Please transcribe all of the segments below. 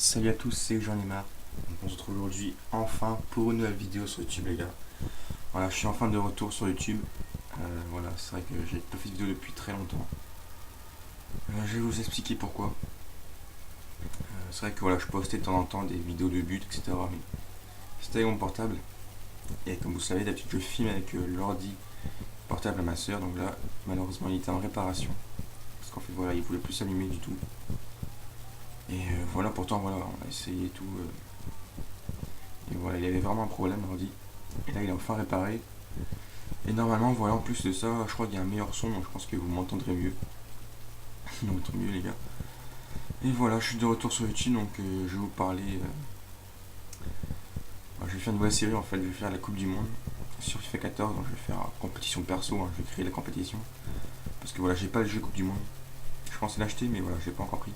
Salut à tous, c'est J'en ai marre. Donc, on se retrouve aujourd'hui enfin pour une nouvelle vidéo sur YouTube, les gars. Voilà, je suis enfin de retour sur YouTube. Voilà, c'est vrai que j'ai pas fait de vidéo depuis très longtemps. Je vais vous expliquer pourquoi. C'est vrai que voilà, je postais de temps en temps des vidéos de but, etc. Mais c'était avec mon portable. Et comme vous savez, d'habitude je filme avec l'ordi portable à ma soeur. Donc là, malheureusement, il était en réparation. Parce qu'en fait, voilà, il voulait plus s'allumer du tout. Et voilà, pourtant, voilà, on a essayé tout. Et voilà, il avait vraiment un problème, l'ordi. Et là, il est enfin réparé. Et normalement, voilà, en plus de ça, je crois qu'il y a un meilleur son, donc je pense que vous m'entendrez mieux. Donc tant mieux, les gars. Et voilà, je suis de retour sur YouTube, donc je vais vous parler. Je vais faire une nouvelle série, en fait, je vais faire la Coupe du Monde sur FIFA 14, donc je vais faire compétition perso, hein, je vais créer la compétition. Parce que voilà, j'ai pas le jeu Coupe du Monde. Je pensais l'acheter, mais voilà, je l'ai pas encore pris.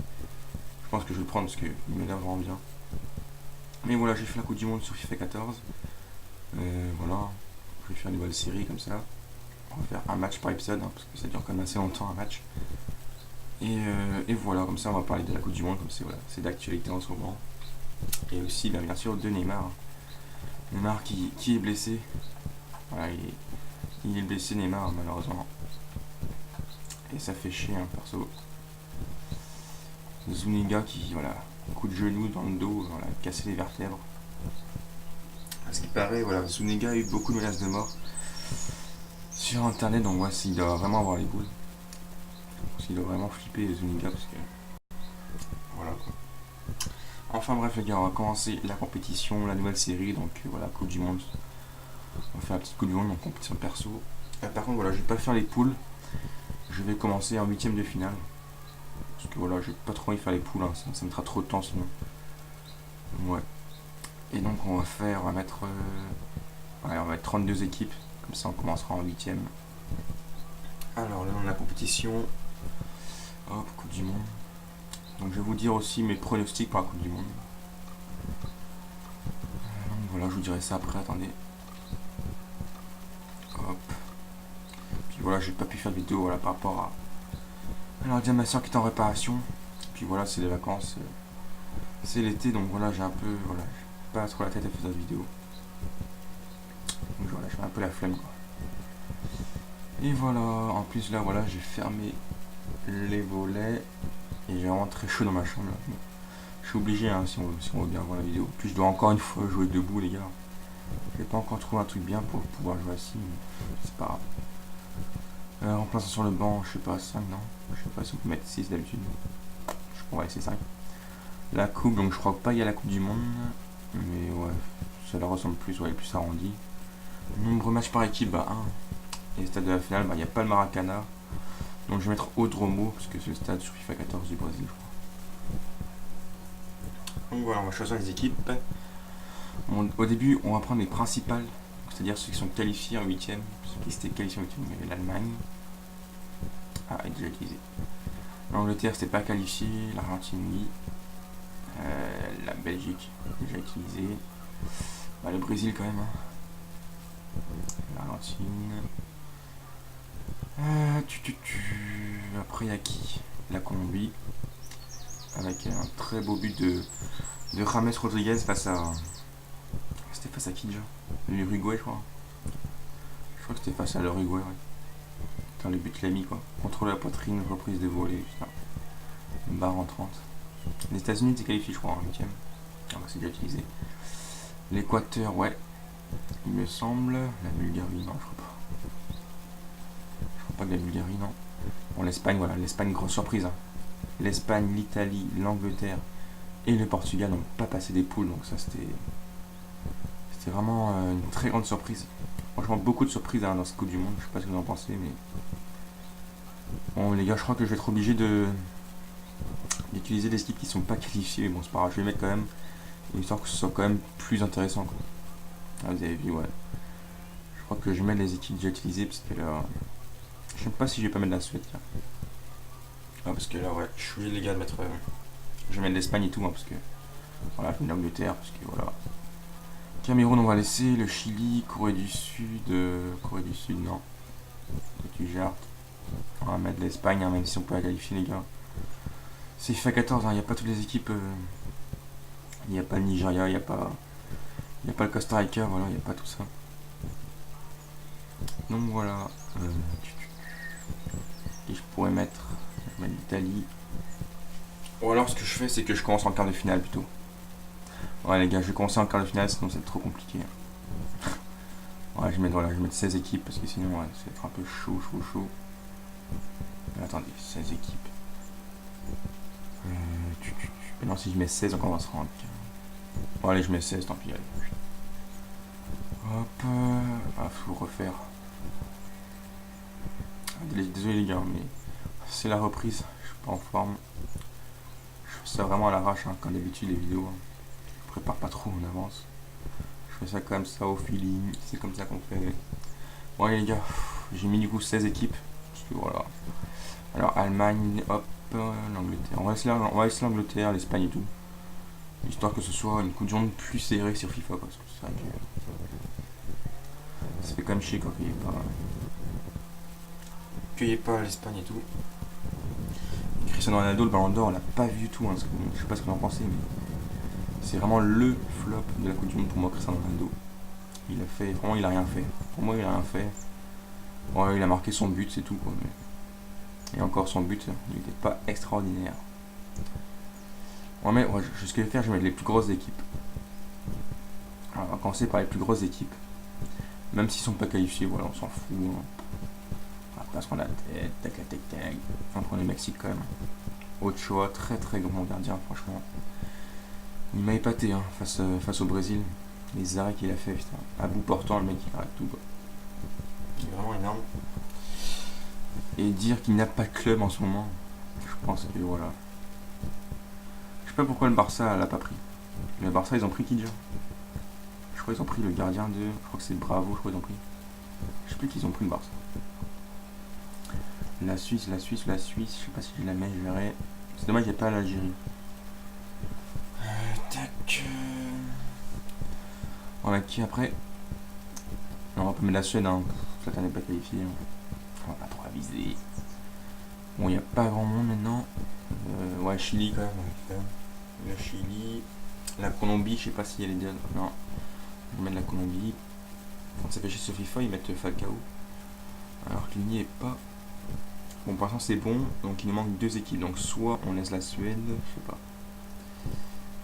Je pense que je vais le prendre parce qu'il me l'air vraiment bien. Mais voilà, j'ai fait la Coupe du Monde sur FIFA 14. Voilà, je vais faire une nouvelle série comme ça. On va faire un match par épisode, hein, parce que ça dure quand même assez longtemps un match. Et voilà, comme ça on va parler de la Coupe du Monde, comme c'est voilà, d'actualité en ce moment. Et aussi bien sûr de Neymar. Neymar qui est blessé. Voilà, il est blessé Neymar malheureusement. Et ça fait chier perso. Zuniga qui voilà, coup de genou dans le dos, voilà, cassé les vertèbres. À ce qui paraît, voilà, Zuniga a eu beaucoup de menaces de mort sur internet, donc ouais, s'il doit vraiment avoir les boules. S'il doit vraiment flipper Zuniga parce que. Voilà quoi. Enfin bref les gars, on va commencer la compétition, la nouvelle série, donc voilà, Coupe du Monde. On va faire la petite Coupe du Monde en compétition perso. Par contre voilà, je vais pas faire les poules, je vais commencer en huitième de finale. Parce que voilà, j'ai pas trop envie de faire les poules, hein, ça mettra trop de temps sinon. Ouais. Et donc on va mettre ouais, on va mettre 32 équipes, comme ça on commencera en huitième. Alors le nom de la compétition, hop, Coupe du Monde. Donc je vais vous dire aussi mes pronostics pour la Coupe du Monde. Donc voilà, je vous dirai ça après, attendez. Hop. Puis voilà, j'ai pas pu faire de vidéo voilà, par rapport à l'ordi de ma soeur qui est en réparation. Puis voilà, c'est les vacances. C'est l'été, donc voilà, j'ai un peu. Voilà, j'ai pas trop la tête à faire de vidéo. Donc voilà, j'ai un peu la flemme quoi. Et voilà, en plus là, voilà, j'ai fermé les volets. Et j'ai vraiment très chaud dans ma chambre là. Bon, je suis obligé hein, si on veut bien voir la vidéo. Puis je dois encore une fois jouer debout les gars. J'ai pas encore trouvé un truc bien pour pouvoir jouer assis, mais c'est pas grave. Remplaçant sur le banc, je sais pas, 5 non. Je sais pas si on peut mettre 6 d'habitude. Je crois qu'on va laisser 5. La coupe, donc je crois pas il y a la coupe du monde. Mais ouais, ça leur ressemble plus, ouais, plus arrondi. Nombre de matchs par équipe, bah 1. Et le stade de la finale, bah il n'y a pas le Maracana. Donc je vais mettre Odromo, parce que c'est le stade sur FIFA 14 du Brésil, je crois. Donc voilà, on va choisir les équipes. Au début, on va prendre les principales, c'est-à-dire ceux qui sont qualifiés en 8ème. Ceux qui s'étaient qualifiés en 8ème, il y avait l'Allemagne. Ah, elle est déjà utilisée. L'Angleterre, c'était pas qualifié. L'Argentine, oui. La Belgique, déjà utilisée. Bah, le Brésil, quand même. Hein. L'Argentine. Après, il y a qui? La Colombie. Avec un très beau but de James Rodriguez face à. C'était face à qui déjà? L'Uruguay, je crois. Je crois que c'était face à l'Uruguay, ouais. Putain, le but l'a mis quoi. Contrôle la poitrine, reprise de volée, putain. Une barre en 30. Les États-Unis étaient qualifiés, je crois, en 8ème. Ah bah, c'est déjà utilisé. L'Équateur, ouais. Il me semble. La Bulgarie, non, je crois pas. Je crois pas que la Bulgarie, non. Bon, l'Espagne, voilà. L'Espagne, grosse surprise. Hein. L'Espagne, l'Italie, l'Angleterre et le Portugal n'ont pas passé des poules, donc ça c'était. C'était vraiment une très grande surprise. Franchement, beaucoup de surprises hein, dans cette Coupe du Monde. Je sais pas ce que vous en pensez, mais. Bon, les gars, je crois que je vais être obligé d'utiliser des équipes qui sont pas qualifiées. Bon, c'est pas grave, je vais les mettre quand même, histoire que ce soit quand même plus intéressant. Quoi. Ah, vous avez vu, ouais. Je crois que je vais mettre les équipes déjà utilisées, parce que là. Je sais pas si je vais pas mettre la Suède, tiens. Ah, parce que là, ouais, je suis obligé, les gars, de mettre. Je vais mettre l'Espagne et tout, hein, parce que. Voilà, je mets l'Angleterre, parce que voilà. Cameroun, on va laisser. Le Chili, Corée du Sud. Corée du Sud, non. Tu gères. On va mettre l'Espagne, hein, même si on peut la qualifier, les gars. C'est FIFA 14, il n'y a pas toutes les équipes Il n'y a pas le Nigeria, il n'y a pas le Costa Rica, voilà, il n'y a pas tout ça. Donc voilà. Et je pourrais mettre l'Italie. Ou alors ce que je fais, c'est que je commence en quart de finale plutôt. Ouais les gars, je vais commencer en quart de finale, sinon c'est trop compliqué. Ouais, je vais mettre 16 équipes parce que sinon ouais, ça va être un peu chaud. Mais attendez, 16 équipes. Non, si je mets 16, on commencera en 15. Bon, allez, je mets 16, tant pis. Allez. Hop. Ah, faut refaire. Désolé les gars, mais c'est la reprise. Je suis pas en forme. Je fais ça vraiment à l'arrache, hein, comme d'habitude les vidéos. Hein. Je prépare pas trop en avance. Je fais ça comme ça au feeling. C'est comme ça qu'on fait. Bon, allez les gars, j'ai mis du coup 16 équipes. Parce que voilà. Alors, Allemagne, hop, l'Angleterre. On va laisser l'Angleterre, l'Espagne et tout. Histoire que ce soit une coupe du monde plus serrée sur FIFA. Parce que c'est vrai que ça fait quand même chier quand il n'y ait pas l'Espagne et tout. Cristiano Ronaldo, le Ballon d'Or, on l'a pas vu du tout. Hein, je sais pas ce que vous en pensez, mais c'est vraiment le flop de la coupe du monde pour moi, Cristiano Ronaldo. Vraiment, il a rien fait. Pour moi, il a rien fait. Ouais, il a marqué son but, c'est tout quoi. Et encore son but, il n'était pas extraordinaire. Ouais, ce que je vais faire, je vais mettre les plus grosses équipes. Alors, on va commencer par les plus grosses équipes. Même s'ils sont pas qualifiés, voilà, on s'en fout. Hein. On va pas se prendre la tête, tac. On va prendre le Mexique quand même. Ochoa, très grand gardien, franchement. Il m'a épaté hein, face au Brésil. Les arrêts qu'il a fait, putain. À bout portant, le mec il arrête tout quoi. Il est vraiment énorme. Et dire qu'il n'a pas de club en ce moment, je pense que voilà. Je sais pas pourquoi le Barça l'a pas pris. Le Barça, ils ont pris qui déjà? Je crois qu'ils ont pris le gardien de. Je crois que c'est Bravo, je crois qu'ils ont pris. Je sais plus qu'ils ont pris le Barça. La Suisse, je sais pas si je la mets, je verrai. C'est dommage, il n'y a pas l'Algérie. Tac. On va mettre qui après? Non, on peut mettre la Suède, hein. Ça n'est pas qualifié. On va pas trop aviser. Bon, il n'y a pas grand monde maintenant. Ouais, Chili quand même. La Chili. La Colombie, je sais pas si elle est déjà. Non. On va mettre la Colombie. Quand ça fait chier sur FIFA, ils mettent Falcao. Alors qu'il n'y est pas. Bon, pour l'instant c'est bon. Donc il nous manque 2 équipes. Donc soit on laisse la Suède.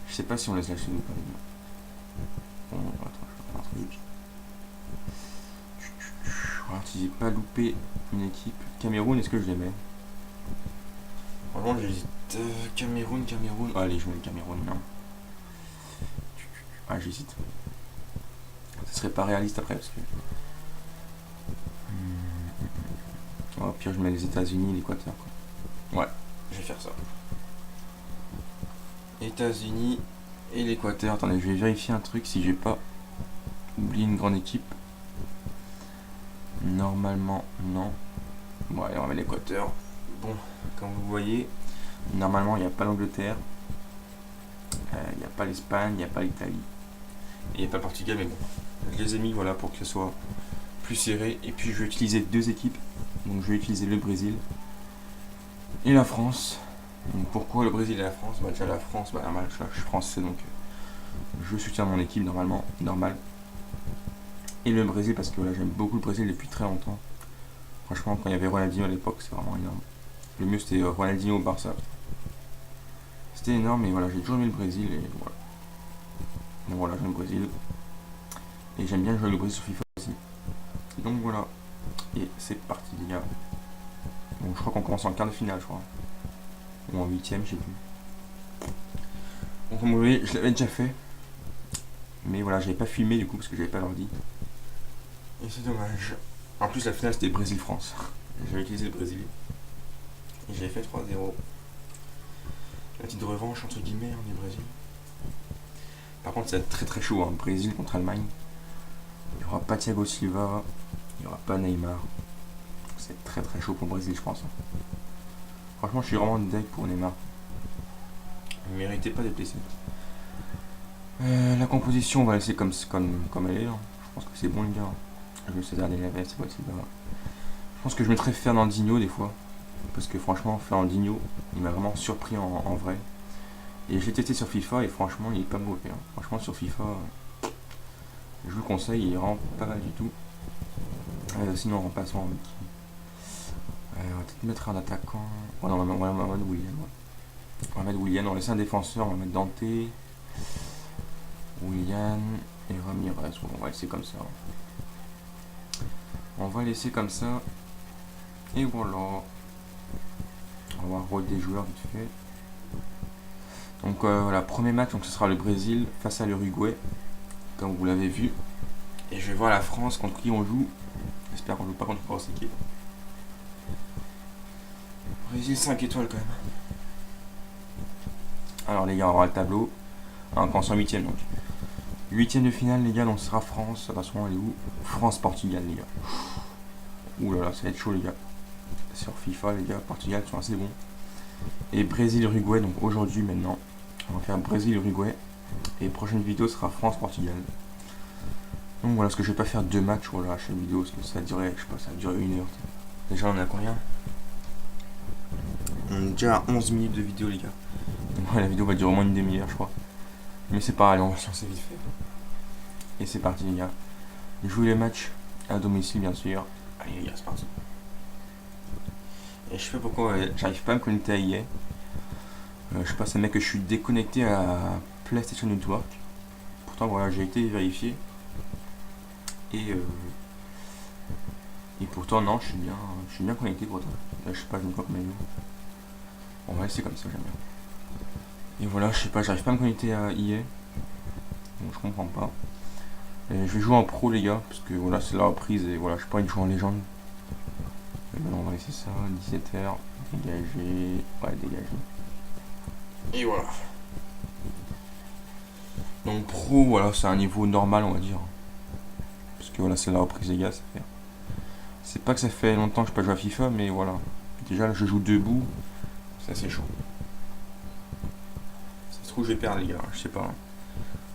Je sais pas si on laisse la Suède ou pas. Bon, attends, je vais faire un truc. Alors, si j'ai pas loupé une équipe. Cameroun, est-ce que je les mets? Franchement, j'hésite. Cameroun. Oh, allez, je mets le Cameroun, non. Ah, j'hésite. Ce serait pas réaliste après parce que. Au pire, je mets les États-Unis, l'Équateur. Ouais, je vais faire ça. États-Unis et l'Équateur. Attendez, je vais vérifier un truc si j'ai pas oublié une grande équipe. Normalement, non. Bon, allez, on va mettre l'Équateur. Bon, comme vous voyez, normalement, il n'y a pas l'Angleterre. Il n'y a pas l'Espagne, il n'y a pas l'Italie. Et il n'y a pas le Portugal, mais bon. Je les ai mis, voilà, pour que ce soit plus serré. Et puis, je vais utiliser 2 équipes. Donc, je vais utiliser le Brésil et la France. Donc, pourquoi le Brésil et la France? Bah, déjà, la France, je suis français, donc je soutiens mon équipe, normalement, normal. Et le Brésil, parce que voilà, j'aime beaucoup le Brésil depuis très longtemps. Franchement, quand il y avait Ronaldinho à l'époque, c'est vraiment énorme. Le mieux, c'était Ronaldinho au Barça. C'était énorme, mais voilà, j'ai toujours aimé le Brésil, et voilà. Donc voilà, j'aime le Brésil. Et j'aime bien jouer le Brésil sur FIFA aussi. Donc voilà. Et c'est parti, les gars. Donc je crois qu'on commence en quart de finale, je crois. Ou en 8ème, je sais plus. Donc comme vous voyez, je l'avais déjà fait. Mais voilà, j'avais pas filmé du coup parce que j'avais pas l'ordi. Et c'est dommage. En plus, la finale c'était Brésil-France. J'avais utilisé le Brésil. Et j'avais fait 3-0. La petite revanche entre guillemets du Brésil. Par contre, ça va être très chaud, hein. Brésil contre Allemagne. Il n'y aura pas Thiago Silva. Il n'y aura pas Neymar. C'est très chaud pour le Brésil, je pense. Franchement, je suis vraiment deg pour Neymar. Il ne méritait pas d'être blessé. La composition, on va laisser comme elle est. Hein. Je pense que c'est bon, les gars. Je vais César Neves, c'est possible. Je pense que je mettrais Fernandinho des fois. Parce que franchement, Fernandinho, il m'a vraiment surpris en vrai. Et j'ai testé sur FIFA et franchement il est pas mauvais. Hein. Franchement sur FIFA, je vous le conseille, il est vraiment pas mal du tout. Sinon en remplaçant avec qui on va peut-être mettre un attaquant. Oh, non, on va mettre William. Ouais. On va mettre William, on va laisser un défenseur, on va mettre Dante, William et Ramirez. Bon, on va laisser comme ça. On va laisser comme ça. Et voilà. On va voir des joueurs vite fait. Donc voilà, premier match, donc ce sera le Brésil face à l'Uruguay, comme vous l'avez vu. Et je vais voir la France contre qui on joue. J'espère qu'on ne joue pas contre une grosse équipe. Brésil 5 étoiles quand même. Alors les gars, on va voir le tableau. On commence en 8ème donc. 8ème de finale les gars, donc ce sera France. Attention, elle est où? France-Portugal les gars. Ouh là là, ça va être chaud les gars. Sur FIFA les gars, Portugal sont assez bons. Et Brésil-Uruguay, donc aujourd'hui maintenant. On va faire Brésil-Uruguay. Et prochaine vidéo sera France-Portugal. Donc voilà, parce que je vais pas faire 2 matchs voilà, à chaque vidéo, parce que ça durait, je sais pas, ça a duré 1 heure. Déjà on a combien? On est déjà à 11 minutes de vidéo les gars. Donc ouais, la vidéo va durer au moins une demi-heure je crois. Mais c'est pareil, on va se lancer vite fait. Et c'est parti les gars. Jouer les matchs à domicile bien sûr. Allez les gars, c'est parti. Et je sais pas pourquoi j'arrive pas à me connecter à EA. Je sais pas, c'est mec que je suis déconnecté à PlayStation Network. Pourtant voilà, j'ai été vérifié. Et pourtant non, je suis bien connecté pourtant. Là, je sais pas, je me crois comme on va laisser comme ça, j'aime bien. Et voilà, je sais pas, j'arrive pas à me connecter à EA. Donc je comprends pas. Et je vais jouer en pro les gars, parce que voilà, c'est la reprise et voilà, je sais pas, une jouer en légende. Et maintenant on va laisser ça, 17h, dégager, ouais dégager. Et voilà. Donc pro, voilà, c'est un niveau normal on va dire. Parce que voilà, c'est la reprise les gars, ça fait. C'est pas que ça fait longtemps que je peux jouer à FIFA, mais voilà. Déjà là je joue debout, ça c'est chaud. Ça se trouve je vais perdre les gars, je sais pas. La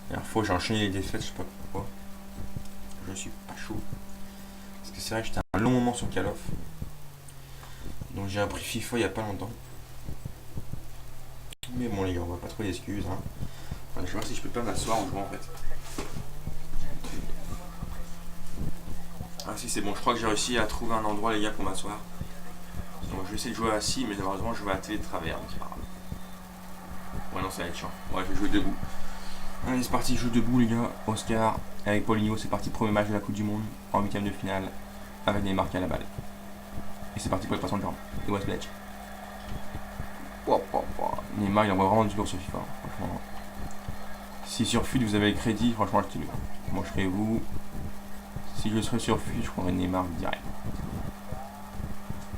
dernière fois j'ai enchaîné les défaites, je sais pas pourquoi. Je suis pas chaud. Parce que c'est vrai que j'étais un long moment sur Call of. Donc j'ai appris FIFA il y a pas longtemps. Mais bon les gars, on va pas trop d'excuses. Hein. Enfin, je vais voir si je peux pas m'asseoir en jouant en fait. Ah si c'est bon, je crois que j'ai réussi à trouver un endroit les gars pour m'asseoir. Donc je vais essayer de jouer assis, mais malheureusement je vais à la télé de travers, donc c'est pas grave. Ouais non ça va être chiant. Ouais je vais jouer debout. Allez c'est parti, je joue debout les gars. Oscar avec Paulinho, c'est parti, premier match de la Coupe du Monde en 8ème de finale avec Neymar qui a la balle. Et c'est parti pour le passement de jambe. Et West Bledge. Neymar il envoie vraiment du lourd sur FIFA, franchement. Si sur FUT vous avez le crédit, franchement achetez-le. Moi je ferai vous. Si je serais sur FUT, je prendrais Neymar direct.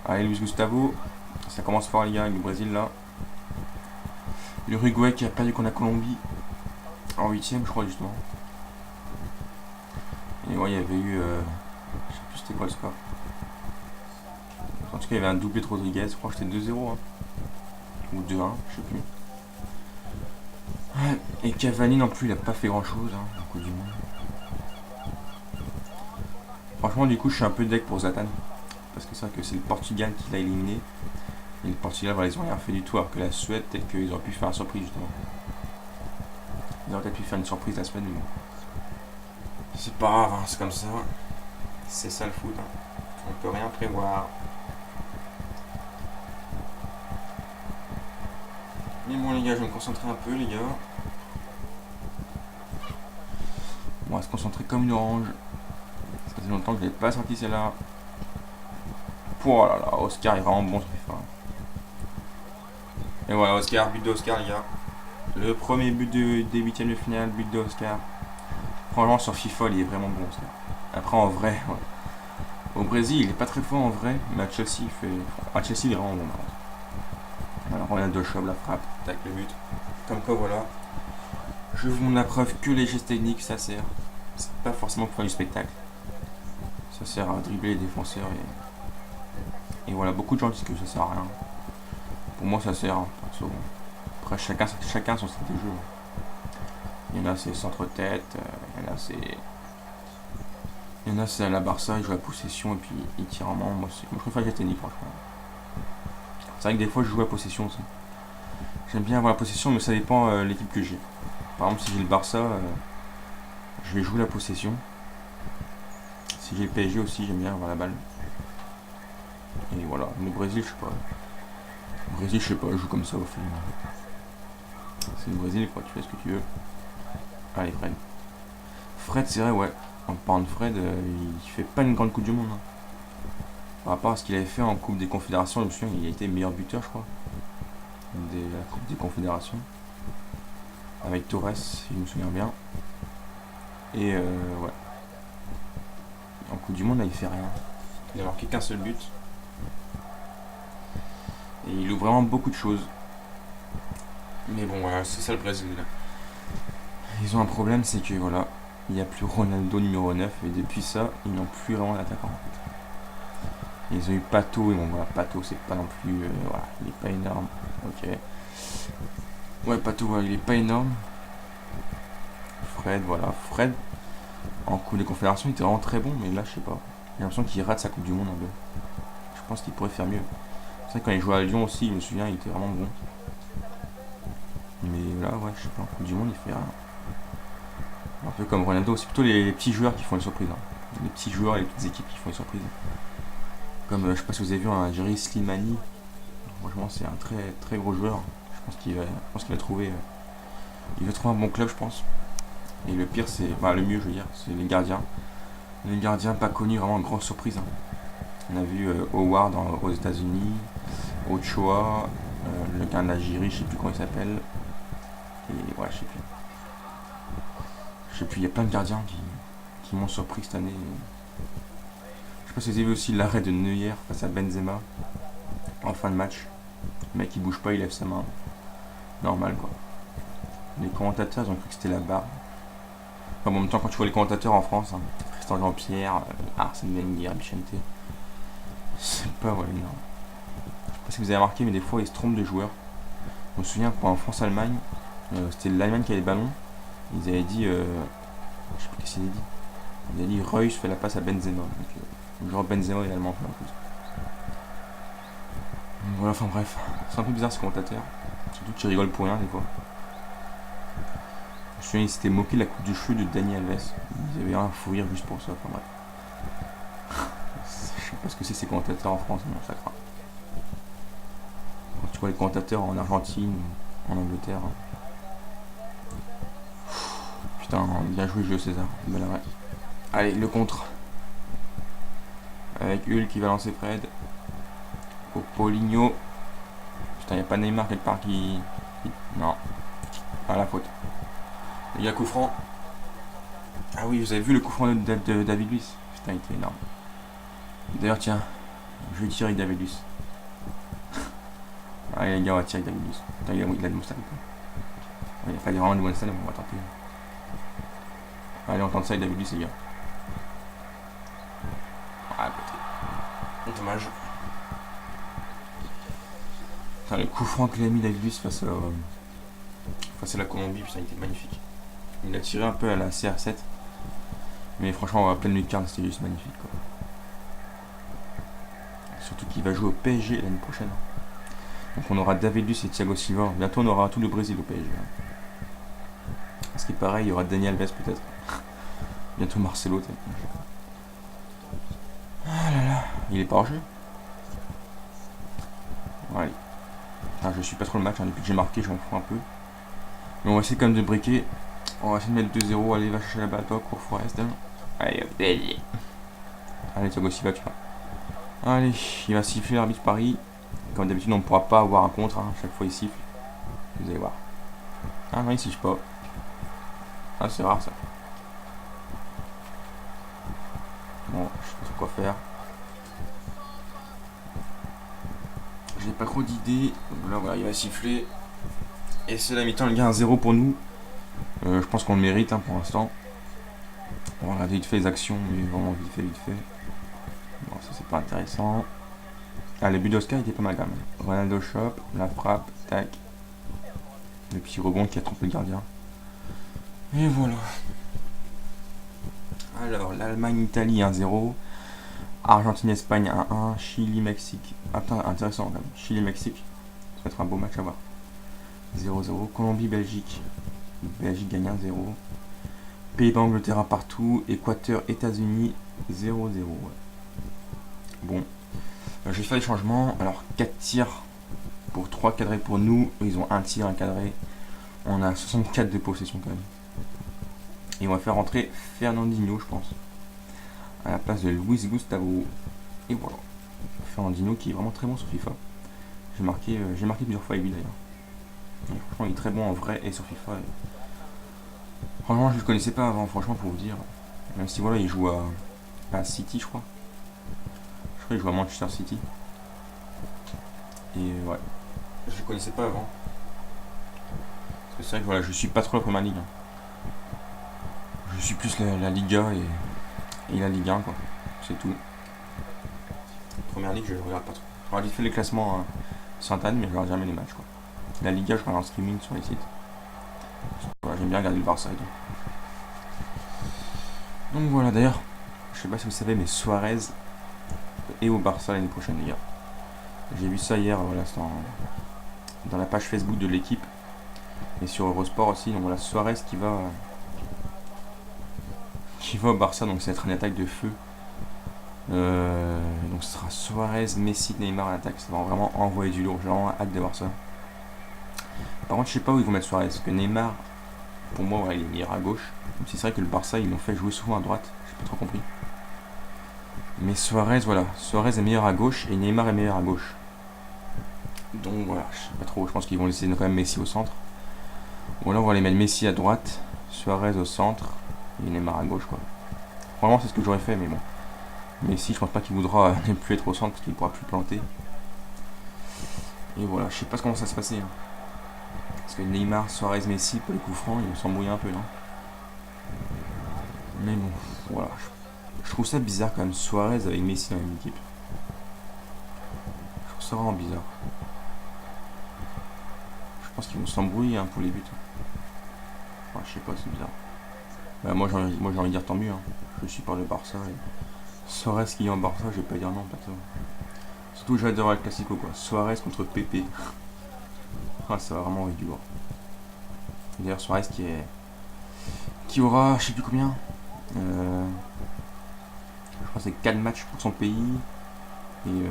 Allez Luis Gustavo. Ça commence fort les gars avec le Brésil là. L'Uruguay qui a perdu contre la Colombie en 8ème je crois justement. Et ouais il y avait eu. Je sais plus c'était quoi le score. En tout cas il y avait un doublé de Rodriguez, je crois que c'était 2-0 hein. Ou 2-1, je sais plus. Ouais, et Cavani non plus il a pas fait grand chose hein, au coup du monde. Franchement du coup je suis un peu deck pour Zlatan. Parce que c'est vrai que c'est le Portugal qui l'a éliminé. Et le Portugal voilà, ils ont rien fait du tout alors que la Suède peut-être qu'ils auraient pu faire une surprise justement. Ils auraient peut-être pu faire une surprise la Suède mais bon. C'est pas grave, hein, c'est comme ça. C'est ça le foot. Hein. On peut rien prévoir. Mais bon les gars, je vais me concentrer un peu les gars. On va se concentrer comme une orange. Ça fait longtemps que je n'ai pas sorti celle-là. Oh là là, Oscar est vraiment bon sur FIFA. Et voilà, Oscar, but d'Oscar les gars. Le premier but des 8ème de finale, but d'Oscar. Franchement sur FIFA il est vraiment bon Oscar. Après en vrai, ouais. Au Brésil il est pas très fort en vrai, mais à Chelsea il fait. À Chelsea il est vraiment bon. Alors on a deux Schwab la frappe, tac le but. Comme quoi voilà. Je vous montre la preuve que les gestes techniques ça sert. C'est pas forcément pour faire du spectacle. Ça sert à dribbler les défenseurs et voilà, beaucoup de gens disent que ça sert à rien. Pour moi ça sert, hein, perso. Après chacun son style de jeu. Il y en a c'est centre-tête, il y en a c'est à la Barça, il joue à la possession et puis il tire en main. Moi je préfère les gestes techniques franchement. C'est vrai que des fois je joue à possession aussi. J'aime bien avoir la possession, mais ça dépend l'équipe que j'ai. Par exemple, si j'ai le Barça, je vais jouer la possession. Si j'ai le PSG aussi, j'aime bien avoir la balle. Et voilà, le Brésil, je sais pas. Le Brésil, je sais pas, je joue comme ça au film. C'est le Brésil, quoi, tu fais ce que tu veux. Allez, Fred. Fred, c'est vrai, ouais. En parlant de Fred, il fait pas une grande Coupe du Monde. Hein. Par rapport à ce qu'il avait fait en Coupe des Confédérations, je me souviens, il a été meilleur buteur, je crois. De la Coupe des Confédérations. Avec Torres, si je me souviens bien. Et ouais. En Coupe du Monde, là, il fait rien. Il a marqué qu'un seul but. Et il ouvre vraiment beaucoup de choses. Mais bon, voilà, c'est ça le Brésil. Là. Ils ont un problème, c'est que voilà, il n'y a plus Ronaldo numéro 9. Et depuis ça, ils n'ont plus vraiment d'attaquant. Ils ont eu Pato. Et bon, voilà, Pato, c'est pas non plus. Voilà, il est pas énorme. Ok. Ouais, Pato, voilà, il est pas énorme. Fred, voilà. Fred, en Coupe des Confédérations, il était vraiment très bon. Mais là, je sais pas. J'ai l'impression qu'il rate sa Coupe du Monde un peu. Je pense qu'il pourrait faire mieux. C'est vrai que quand il jouait à Lyon aussi, je me souviens, il était vraiment bon. Mais là, ouais, je sais pas, en Coupe du Monde, il fait rien. Un peu comme Ronaldo, c'est plutôt les petits joueurs qui font les surprises. Hein. Les petits joueurs et les petites équipes qui font les surprises. Comme, je sais pas si vous avez vu un Jerry Slimani. Franchement, c'est un très très gros joueur. Je pense qu'il va trouver. Il va trouver un bon club, je pense. Et le pire, c'est. Bah, le mieux, je veux dire, c'est les gardiens. Les gardiens pas connus, vraiment grosse surprise. Hein. On a vu Howard aux États-Unis, Ochoa, le gars de l'Algérie, je sais plus comment il s'appelle. Et ouais, je sais plus. Je sais plus, il y a plein de gardiens qui m'ont surpris cette année. Je sais pas si vous avez vu aussi l'arrêt de Neuer face à Benzema en fin de match. Le mec il bouge pas, il lève sa main. Normal quoi. Les commentateurs ils ont cru que c'était la barre. Enfin, bon, en même temps quand tu vois les commentateurs en France, hein, Tristan Jean-Pierre, Arsène Wenger, Bichente, c'est pas vrai, non. Je sais pas si vous avez remarqué mais des fois ils se trompent de joueurs. Je me souviens pour un France-Allemagne, c'était l'Allemagne qui avait le ballon. Ils avaient dit, je sais pas qu'est-ce qu'ils avaient dit. Ils avaient dit Reus fait la passe à Benzema. Donc, genre Benzema est allemand en plus. Donc, voilà, enfin bref, c'est un peu bizarre ce commentateur. Surtout que tu rigoles pour rien des fois. Je me souviens, ils s'étaient moqué de la coupe du cheveu de Dani Alves. Ils avaient rien à fou rire juste pour ça. Enfin bref. Je sais pas ce que c'est ces commentateurs en France, non, ça craint. Quand tu vois les commentateurs en Argentine, en Angleterre. Putain, bien joué Julio César. Ben là, ouais. Allez, le contre. Avec Hulk qui va lancer Fred. Paulinho. Putain, y a pas Neymar quelque part qui. Non. Pas la faute. Il y a coup franc. Ah oui, vous avez vu le coup franc de David Luiz. Putain, il était énorme. D'ailleurs, tiens, je vais tirer avec David Luiz. Allez, les gars, on va tirer avec David Luiz. Putain, il a de mon stade. Il a fallu vraiment de mon stade, on va tenter. Allez, on tente ça avec David Luiz, les gars. Ah, peut-être. Dommage. Putain, le coup franc qu'il a mis David Luiz face à la Colombie, putain, il était magnifique. Il a tiré un peu à la CR7. Mais franchement, à pleine lucarne, c'était juste magnifique. Quoi. Surtout qu'il va jouer au PSG l'année prochaine. Donc on aura David Luiz et Thiago Silva. Bientôt, on aura tout le Brésil au PSG. Ce qui est pareil, il y aura Daniel Alves peut-être. Bientôt Marcelo. Ah là là, il est pas hors jeu. Bon, allez. Enfin, je suis pas trop le match, hein. Depuis que j'ai marqué, j'en fous un peu. Mais on va essayer quand même de briquer. On va essayer de mettre 2-0. Allez, va chercher la balle, toi, pour Forest. Allez, hop, allez, Thiago Silva, tu vois. Allez, il va siffler l'arbitre Paris. Comme d'habitude, on ne pourra pas avoir un contre. Hein. Chaque fois, il siffle. Vous allez voir. Ah non, il siffle pas. Ah, c'est rare ça. Bon, je sais pas trop quoi faire. J'ai pas trop d'idées. Là, voilà, il va siffler. Et c'est la mi-temps, le gars, 1-0 pour nous. Je pense qu'on le mérite hein, pour l'instant. On va regarder vite fait les actions, mais vraiment vite fait, vite fait. Bon, ça c'est pas intéressant. Ah, le but d'Oscar était pas mal quand même. Ronaldo chope, la frappe, tac. Le petit rebond qui a trompé le gardien. Et voilà. Alors, l'Allemagne-Italie 1-0. Argentine-Espagne 1-1. Chili-Mexique. Attends, intéressant quand même. Chili-Mexique. Ça va être un beau match à voir. 0-0. Colombie-Belgique. Belgique gagne 1-0. Pays-Bas-Angleterre partout. Équateur-États-Unis 0-0. Bon. Je vais faire les changements. Alors 4 tirs pour 3 cadrés pour nous. Ils ont un tir, un cadré. On a 64 de possession quand même. Et on va faire rentrer Fernandinho, je pense, à la place de Luis Gustavo. Et voilà. Fernandinho qui est vraiment très bon sur FIFA. J'ai marqué plusieurs fois avec lui d'ailleurs. Et franchement, il est très bon en vrai et sur FIFA. Franchement, je ne le connaissais pas avant, franchement, pour vous dire. Même si voilà, il joue à City, je crois. Je crois qu'il joue à Manchester City. Et ouais, je ne le connaissais pas avant. Parce que c'est vrai que voilà, je suis pas trop la première ligue. Je suis plus la Liga et la Ligue 1, quoi. C'est tout. Première ligue, je ne regarde pas trop. Je regarde vite fait les classements Sainte-Anne, mais je regarde jamais les matchs, quoi. La Liga, je regarde en streaming sur les sites. Voilà, j'aime bien regarder le Barça et tout. Donc voilà, d'ailleurs, je sais pas si vous savez, mais Suarez est au Barça l'année prochaine, les gars. J'ai vu ça hier, voilà, c'est dans la page Facebook de l'équipe. Et sur Eurosport aussi, donc voilà, Suarez qui va au Barça, donc ça va être une attaque de feu. Donc ce sera Suarez, Messi, Neymar à l'attaque. Ça va vraiment envoyer du lourd. J'ai vraiment hâte de voir ça. Par contre, je sais pas où ils vont mettre Suarez. Parce que Neymar, pour moi, ouais, il est meilleur à gauche. Même si c'est vrai que le Barça, ils l'ont fait jouer souvent à droite. J'ai pas trop compris. Mais Suarez, voilà. Suarez est meilleur à gauche et Neymar est meilleur à gauche. Donc voilà, je sais pas trop. Je pense qu'ils vont laisser quand même Messi au centre. Ou alors on va les mettre Messi à droite, Suarez au centre et Neymar à gauche, quoi. Vraiment, c'est ce que j'aurais fait, mais bon. Messi, je pense pas qu'il voudra ne plus être au centre parce qu'il pourra plus planter. Et voilà, je sais pas comment ça va se passer. Hein. Parce que Neymar, Suarez, Messi, pour les coups francs, ils vont s'embrouiller un peu, non? Mais bon, voilà. Je trouve ça bizarre quand même, Suarez avec Messi dans la même équipe. Je trouve ça vraiment bizarre. Je pense qu'ils vont s'embrouiller pour les buts. Enfin, je sais pas, c'est bizarre. Bah, moi j'ai envie de dire tant mieux. Hein. Je suis par le Barça. Et Suarez qui est en Barça, je vais pas dire non, plateau. Surtout j'adore le Classico, quoi. Suarez contre Pepe. Ah, ça va vraiment envie du lourd. D'ailleurs, Suarez qui aura, je sais plus combien. Je crois que c'est 4 matchs pour son pays. Et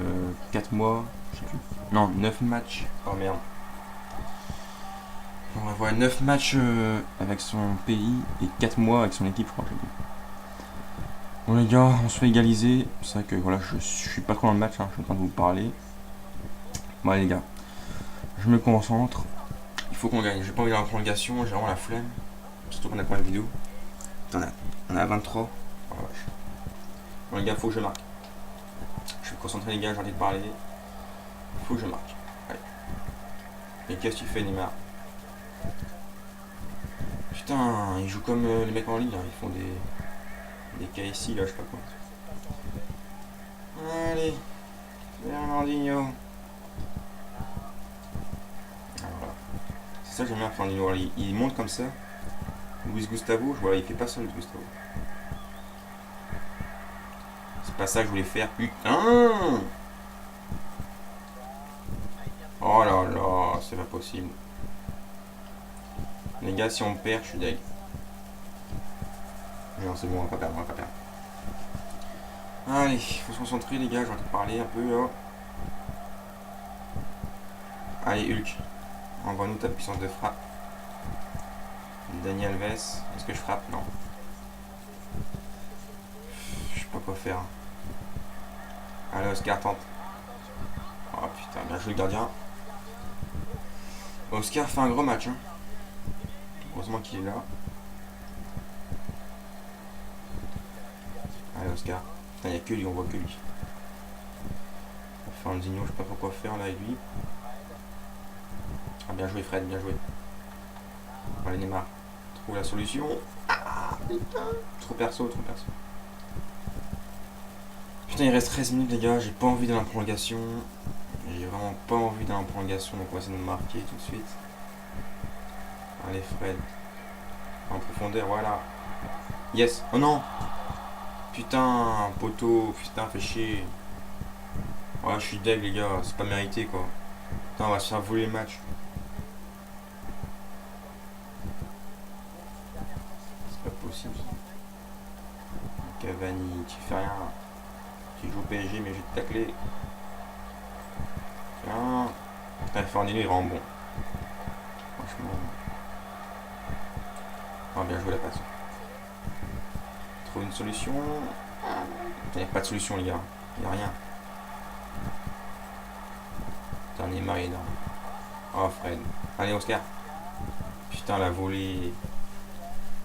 4 mois, je sais plus. Non, 9 matchs. Oh merde. On va voir 9 matchs avec son pays et 4 mois avec son équipe, je crois. Bon les gars, on se fait égaliser. C'est vrai que voilà, je suis pas trop dans le match, hein, je suis en train de vous parler. Bon allez, les gars, je me concentre. Il faut qu'on gagne. J'ai pas envie d'aller en prolongation, j'ai vraiment la flemme. Surtout qu'on a pas de vidéo. Attends, on a 23. Oh, vache. Bon les gars, faut que je marque. Je suis concentré les gars, j'ai envie de parler. Faut que je marque. Allez. Et qu'est-ce que tu fais, Neymar? Putain, ils jouent comme les mecs en ligne, hein. Ils font des KSI là, je sais pas quoi. Allez, Fernandinho. Ah, voilà. C'est ça que j'aime bien Fernandinho. Il monte comme ça. Luis Gustavo, voilà, il fait pas ça, Luis Gustavo. C'est pas ça que je voulais faire, putain. Oh là là, c'est pas possible. Les gars, si on perd, je suis deg. Non, c'est bon, on va pas perdre, on va pas perdre. Allez, faut se concentrer les gars, j'ai envie de parler un peu là. Allez Hulk, envoie-nous ta puissance de frappe. Dani Alves, est-ce que je frappe? Non. Je sais pas quoi faire. Allez Oscar, tente. Oh putain, bien joué le gardien. Oscar fait un gros match, hein. Heureusement qu'il est là. Allez Oscar. Putain, il n'y a que lui, on voit que lui. Fernandinho, je sais pas trop quoi faire là avec lui. Ah, bien joué Fred, bien joué. Allez Neymar, trouve la solution. Ah putain. Trop perso, trop perso. Putain, il reste 13 minutes les gars, j'ai pas envie d'aller en prolongation. J'ai vraiment pas envie d'aller en prolongation, donc on va essayer de me marquer tout de suite. Allez Fred. En profondeur, voilà. Yes. Oh non. Putain, poteau, putain, fait chier. Ouais, je suis deg les gars, c'est pas mérité quoi. Putain, on va se faire voler le match. aussi. Cavani, tu fais rien. Tu joues au PSG, mais je vais te tacler. Tiens. Putain, Fernandinho, il rend bon. Franchement. Oh, bien joué la passe. Trouve une solution. Il n'y a pas de solution, les gars. Il n'y a rien. Putain, Neymar est énorme. Oh, Fred. Allez, Oscar. Putain, la volée.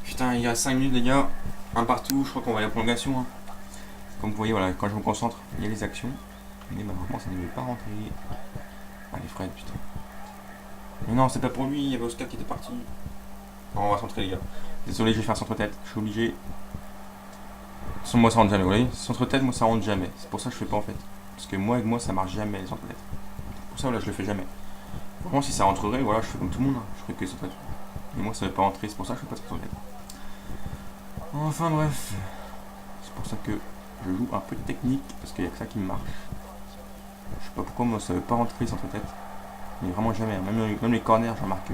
Putain, il y a 5 minutes, les gars. Un partout. Je crois qu'on va à la prolongation. Hein. Comme vous voyez, voilà, quand je me concentre, il y a les actions. Mais malheureusement, ça ne devait pas rentrer. Allez, Fred, putain. Mais non, c'est pas pour lui. Il y avait Oscar qui était parti. Bon, on va centrer, les gars. Désolé, je vais faire centre-tête. Je suis obligé. Sans moi, ça rentre jamais. Vous voyez, centre-tête, moi, ça rentre jamais. C'est pour ça que je fais pas en fait. Parce que moi, avec moi, ça marche jamais les centre-tête. Pour ça, voilà, je le fais jamais. Vraiment, si ça rentrerait, voilà, je fais comme tout le monde. Hein. Je ferais que centre-tête. Mais moi, ça ne veut pas rentrer. C'est pour ça que je fais pas de centre-tête. Enfin, bref. C'est pour ça que je joue un peu de technique. Parce qu'il y a que ça qui marche. Je sais pas pourquoi, moi, ça veut pas rentrer centre-tête. Mais vraiment jamais. Hein. Même les corners, je remarque que.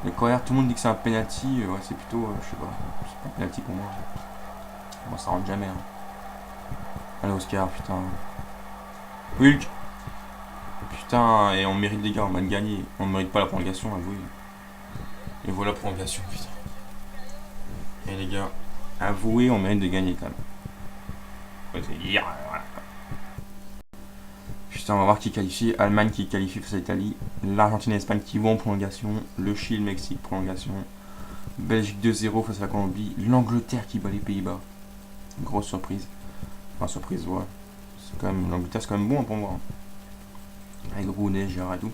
Les corners, tout le monde dit que c'est un penalty. Ouais, c'est plutôt, je sais pas. C'est pas un penalty pour moi. Moi, ça rentre jamais. Hein. Allez, Oscar, putain. Hulk. Putain, et on mérite, les gars, on va gagner. On ne mérite pas la prolongation, avouez. Et voilà la prolongation, putain. Et les gars, avouez, on mérite de gagner quand même. Ouais, c'est hier, voilà. Putain, on va voir qui qualifie. Allemagne qui qualifie face à l'Italie. L'Argentine et l'Espagne qui vont en prolongation. Le Chili, le Mexique, prolongation. Belgique 2-0 face à la Colombie. L'Angleterre qui bat les Pays-Bas. Grosse surprise. Enfin, surprise, ouais. C'est quand même, l'Angleterre, c'est quand même bon pour moi. Avec Rooney, Gérard et tout.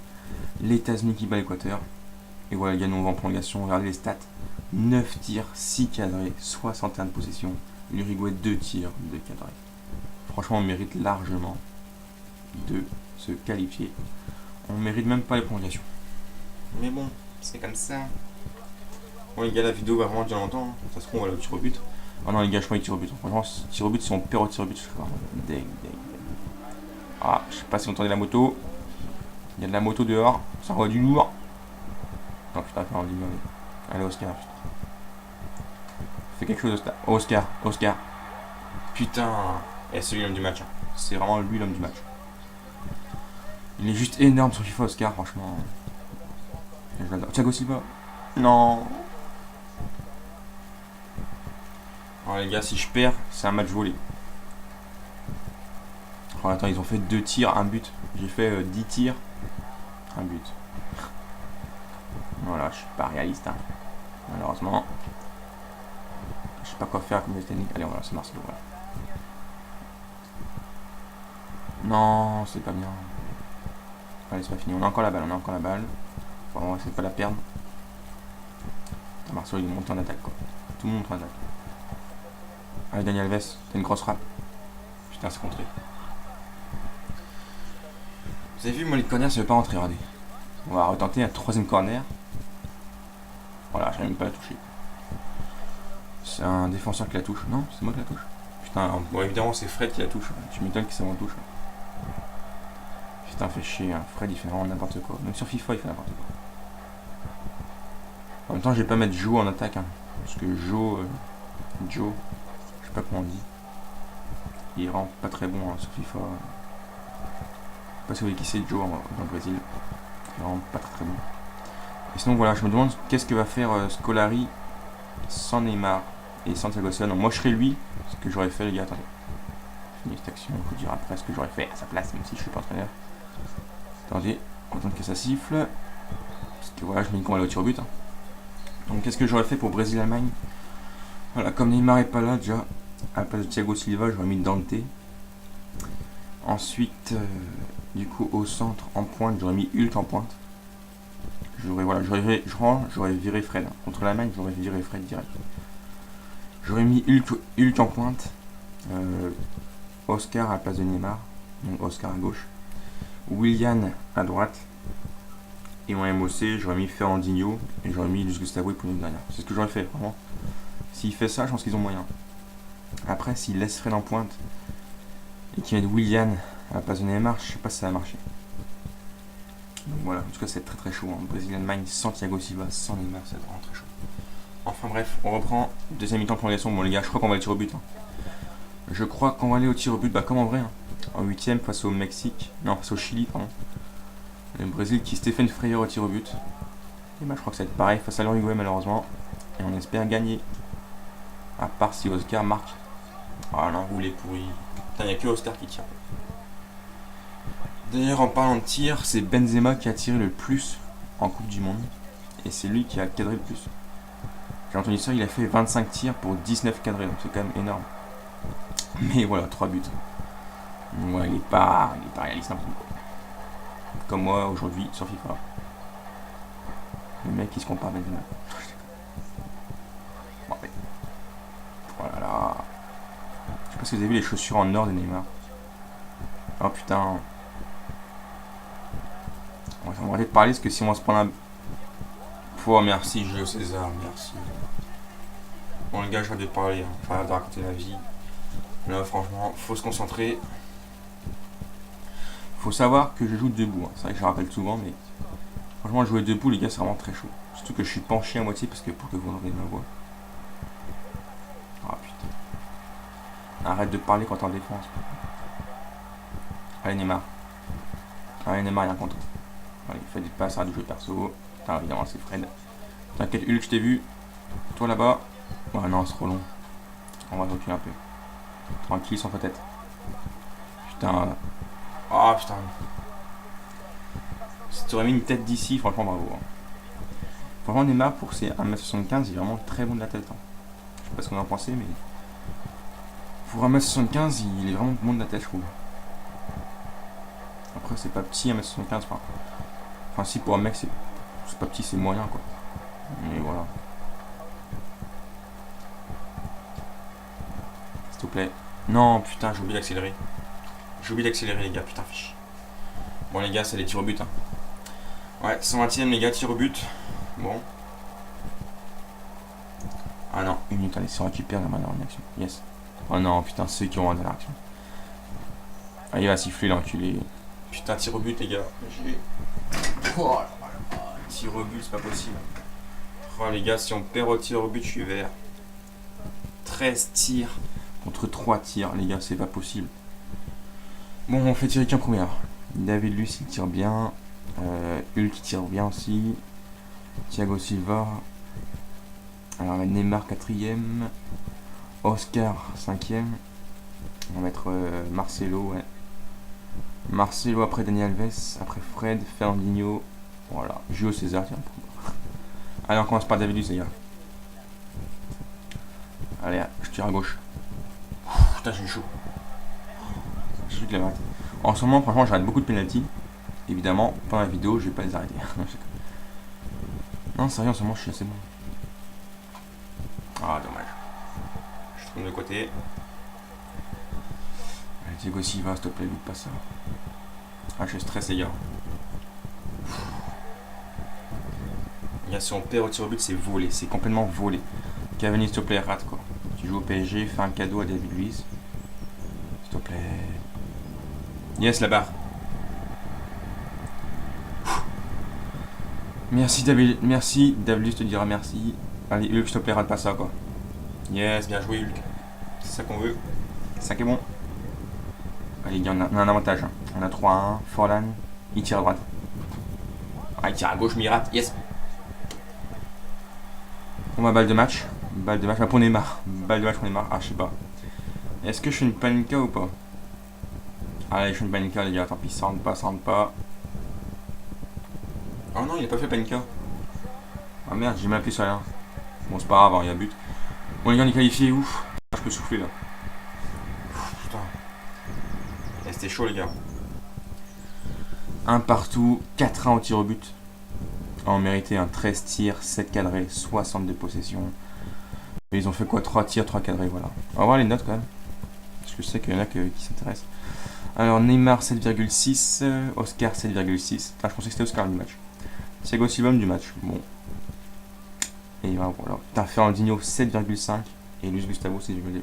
Les États-Unis qui bat l'Équateur. Et voilà, les gars, nous on va en prolongation. Regardez les stats. 9 tirs, 6 cadrés, 61 de possession. L'Uruguay 2 tirs, 2 cadrés. Franchement, on mérite largement de se qualifier. On mérite même pas les prolongations. Mais bon, c'est comme ça. Bon, les gars, la vidéo va vraiment durer longtemps. Ça se trouve, on va aller au tir au but. Oh non, les gars, je crois qu'il tire au but. Franchement, tir au but, si on perd au tir au but, je suis vraiment deg. Ah, je sais pas si vous entendez la moto. Il y a de la moto dehors. Ça envoie du lourd. Non, putain, fait envie de demander. Allez, Oscar, putain. Fais quelque chose, Oscar. Oscar. Putain. Et c'est lui l'homme du match. Hein. C'est vraiment lui l'homme du match. Il est juste énorme sur FIFA, Oscar, franchement. Thiago Silva. Non. Alors les gars, si je perds, c'est un match volé. Oh, attends, ils ont fait 2 tirs, 1 but. J'ai fait 10 tirs, 1 but. Voilà, je suis pas réaliste. Hein. Malheureusement. Je sais pas quoi faire comme technique. Allez, on va lancer Marcelo. Voilà. Non, c'est pas bien. Allez, c'est pas fini. On a encore la balle. Enfin, on va essayer de pas la perdre. Putain, Marcelo, il est monté en attaque, quoi. Tout le monde monte en attaque. Allez, Daniel Alves, t'as une grosse frappe. Putain, c'est contré. Vous avez vu, moi, les corners, ça veut pas rentrer, regardez. On va retenter un 3ème corner. Voilà, j'arrive même pas à la toucher. C'est un défenseur qui la touche. Non, c'est moi qui la touche. Putain, alors, bon, évidemment, c'est Fred qui la touche. Tu m'étonnes que c'est moi qui la touche. Putain, fait chier. Hein. Fred, il fait vraiment n'importe quoi. Même sur FIFA, il fait n'importe quoi. En même temps, je vais pas mettre Joe en attaque. Hein, parce que Joe, je sais pas comment on dit. Il est vraiment pas très bon hein, sur FIFA. Je sais pas si vous voyez qui c'est Joe dans le Brésil. Il est vraiment pas très bon. Et sinon, voilà, je me demande qu'est-ce que va faire Scolari sans Neymar et sans Thiago Silva. Moi, je serais lui. Ce que j'aurais fait, les gars. Attendez. Fini cette action. Je vous dire après ce que j'aurais fait à sa place, même si je suis pas entraîneur. Attendez, on attend que ça siffle. Parce que voilà, je me dis qu'on va aller au tir au but. Hein. Donc, qu'est-ce que j'aurais fait pour Brésil-Allemagne? Voilà, comme Neymar est pas là, déjà, à la place de Thiago Silva, j'aurais mis Dante. Ensuite, du coup, au centre, en pointe, j'aurais mis Hulk en pointe. J'aurais viré Fred. Hein. Contre l'Allemagne, j'aurais viré Fred direct. J'aurais mis Hulk en pointe. Oscar à la place de Neymar. Donc Oscar à gauche. Willian à droite. Et en MOC, j'aurais mis Fernandinho. Et j'aurais mis Luis Gustavo pour une dernière. C'est ce que j'aurais fait, vraiment. S'il fait ça, je pense qu'ils ont moyen. Après, s'il laisse Fred en pointe. Et qu'il met Willian à la place de Neymar, je sais pas si ça va marcher. Donc voilà, en tout cas c'est très très chaud. Hein. Brésil-Allemagne sans Thiago Silva, sans Neymar, c'est vraiment très chaud. Enfin bref, on reprend. Deuxième mi-temps prolongation. Bon les gars, je crois qu'on va aller au tir au but. Hein. Je crois qu'on va aller au tir au but, bah comme en vrai. Hein. En huitième face au Mexique. Non, face au Chili, pardon. Le Brésil qui Stephen Freyer au tir au but. Et bah je crois que ça va être pareil face à l'Uruguay malheureusement. Et on espère gagner. À part si Oscar marque. Ah l'enroulé pourri. Putain, il n'y a que Oscar qui tire. D'ailleurs, en parlant de tir, c'est Benzema qui a tiré le plus en Coupe du Monde. Et c'est lui qui a cadré le plus. J'ai entendu ça, il a fait 25 tirs pour 19 cadrés, donc c'est quand même énorme. Mais voilà, 3 buts. Donc voilà, il est pas réaliste un peu. Comme moi aujourd'hui sur FIFA. Le mec qui se compare à Benzema. Bon, allez. Voilà là. Je sais pas si vous avez vu les chaussures en or de Neymar. Oh putain. On va arrêter de parler parce que si on va se prendre un. Oh merci Julio César, merci. Bon les gars, je vais de parler, hein. Enfin de raconter ma vie. Là franchement, faut se concentrer. Faut savoir que je joue debout, hein. C'est vrai que je rappelle souvent, mais franchement jouer debout les gars c'est vraiment très chaud. Surtout que je suis penché à moitié parce que pour que vous entendez ma voix. Ah putain. Arrête de parler quand t'es en défense. Allez Neymar. Allez Neymar, rien contre. Allez, fais des passes, arrête de jouer perso. Putain, évidemment c'est Fred. T'inquiète Hulk, je t'ai vu. Toi là-bas. Ouais non, c'est trop long. On va reculer un peu. Tranquille, sans ta tête. Putain. Ah putain. Si tu aurais mis une tête d'ici, franchement bravo. Hein. Franchement Neymar pour ses 1m75, il est vraiment très bon de la tête. Hein. Je sais pas ce qu'on en pensait, mais pour 1m75, il est vraiment bon de la tête, je trouve. Après c'est pas petit 1m75, enfin si pour un mec c'est pas petit, c'est moyen quoi. Mais voilà. S'il te plaît. Non putain, j'ai oublié d'accélérer. J'ai oublié d'accélérer les gars, putain fiche. Bon les gars, c'est les tirs au but. Hein. Ouais, 120ème les gars, tir au but. Bon. Ah non, une minute, allez, si on récupère la main en action. Yes. Oh non, putain, ceux qui ont dans l'action. Ah, il va siffler l'enculé. Putain, tir au but les gars. Oh là là. Tir au but, c'est pas possible. Oh les gars, si on perd au tir au but, je suis vert. 13 tirs contre 3 tirs, les gars, c'est pas possible. Bon, on fait tirer qu'un premier. David Luiz, il tire bien. Hulk qui tire bien aussi. Thiago Silva. Alors Neymar 4ème. Oscar 5ème. On va mettre Marcelo, ouais. Marcelo après Dani Alves. Après Fred, Fernandinho. Voilà. Julio César, tiens. Allez, on commence par David Luiz, les gars. Allez, je tire à gauche. Putain, j'ai chaud. J'ai vu que la arrêté. En ce moment, franchement, j'arrête beaucoup de pénalty. Évidemment, pendant la vidéo, je vais pas les arrêter. Non, sérieux, en ce moment, je suis assez bon. Ah, dommage. Je tourne de côté. Allez, Thiago Silva, s'il te plaît, loupe pas ça. Ah, je suis stressé, les gars. Les gars, si on perd au tir au but, c'est volé. C'est complètement volé. Cavani, s'il te plaît, rate, quoi. Tu joues au PSG, fais un cadeau à David Luiz. S'il te plaît. Yes, la barre. Merci David, Luiz te dira merci. Allez Hulk, s'il te plaît, rate pas ça quoi. Yes, bien joué Hulk. C'est ça qu'on veut. C'est ça qui est bon. Allez, on a un avantage. Hein. On a 3-1. Forlan, il tire à droite. Ah, il tire à gauche, mais il rate. Yes. On va balle de match. Balle de match, pour Neymar. Balle de match pour Neymar. Ah, je sais pas. Est-ce que je fais une panica ou pas? Allez, je fais une panica les gars. Tant pis, ça rentre pas, ça rentre pas. Oh non, il a pas fait panica. Ah merde, j'ai mal appuyé sur rien. Bon, c'est pas grave, hein, il y a but. Bon, les gars, on est qualifié. Ouf. Je peux souffler là. Ouf, putain. Et c'était chaud, les gars. Un partout, 4-1 au tir au but. On méritait un 13 tirs, 7 cadrés, 62 possessions. Et ils ont fait quoi? 3 tirs, 3 cadrés, voilà. On va voir les notes quand même. Parce que je sais qu'il y en a qui s'intéressent. Alors, Neymar 7,6. Oscar 7,6. Ah, je pensais que c'était Oscar du match. Thiago Silva du match. Bon. Et voilà. Putain, Fernandinho 7,5. Et Luis Gustavo 6,2.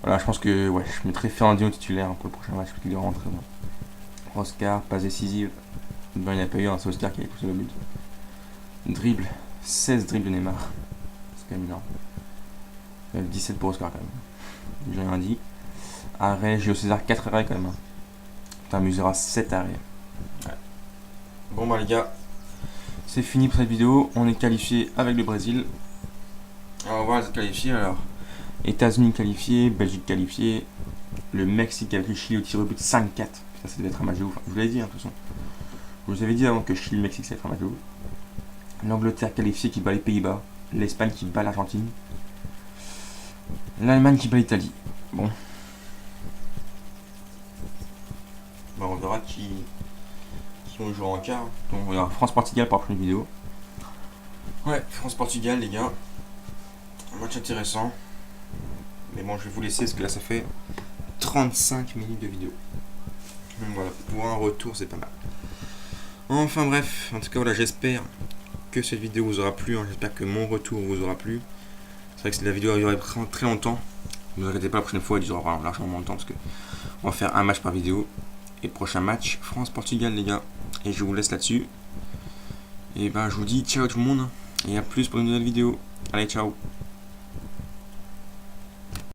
Voilà, je pense que ouais, je mettrai Fernandinho titulaire pour le prochain match parce qu'il est rentré. Oscar, passe décisive. Ben, il n'y a pas eu un, c'est Oscar qui a poussé le but. Dribble, 16 dribbles de Neymar. c'est quand même énorme. 17 pour Oscar quand même. J'ai rien dit. Arrêt, Julio César, 4 arrêts quand même. Putain, Muslera, 7 arrêts. Ouais. Bon bah les gars, c'est fini pour cette vidéo. On est qualifié avec le Brésil. On va voir les qualifiés alors. États-Unis qualifiés, Belgique qualifiée, le Mexique avec le Chili au tir au but 5-4. Putain, ça devait être un match de ouf. Je vous l'avais dit, hein, de toute façon. Je vous avais dit avant que Chili-Mexique, ça va être un match de ouf. L'Angleterre qualifiée qui bat les Pays-Bas. L'Espagne qui bat l'Argentine. L'Allemagne qui bat l'Italie. Bon. Bon, on verra qui on jouera en quart. Donc, on verra France-Portugal pour la prochaine vidéo. Ouais, France-Portugal, les gars. Un match intéressant. Mais bon, je vais vous laisser parce que là, ça fait 35 minutes de vidéo. Donc voilà, pour un retour, c'est pas mal. Enfin bref, en tout cas, voilà, j'espère que cette vidéo vous aura plu. Hein. J'espère que mon retour vous aura plu. C'est vrai que la vidéo a duré très longtemps. Ne vous inquiétez pas, la prochaine fois, elle durera largement moins de temps parce que on va faire un match par vidéo. Et le prochain match, France-Portugal, les gars. Et je vous laisse là-dessus. Et ben, je vous dis ciao tout le monde. Et à plus pour une nouvelle vidéo. Allez, ciao.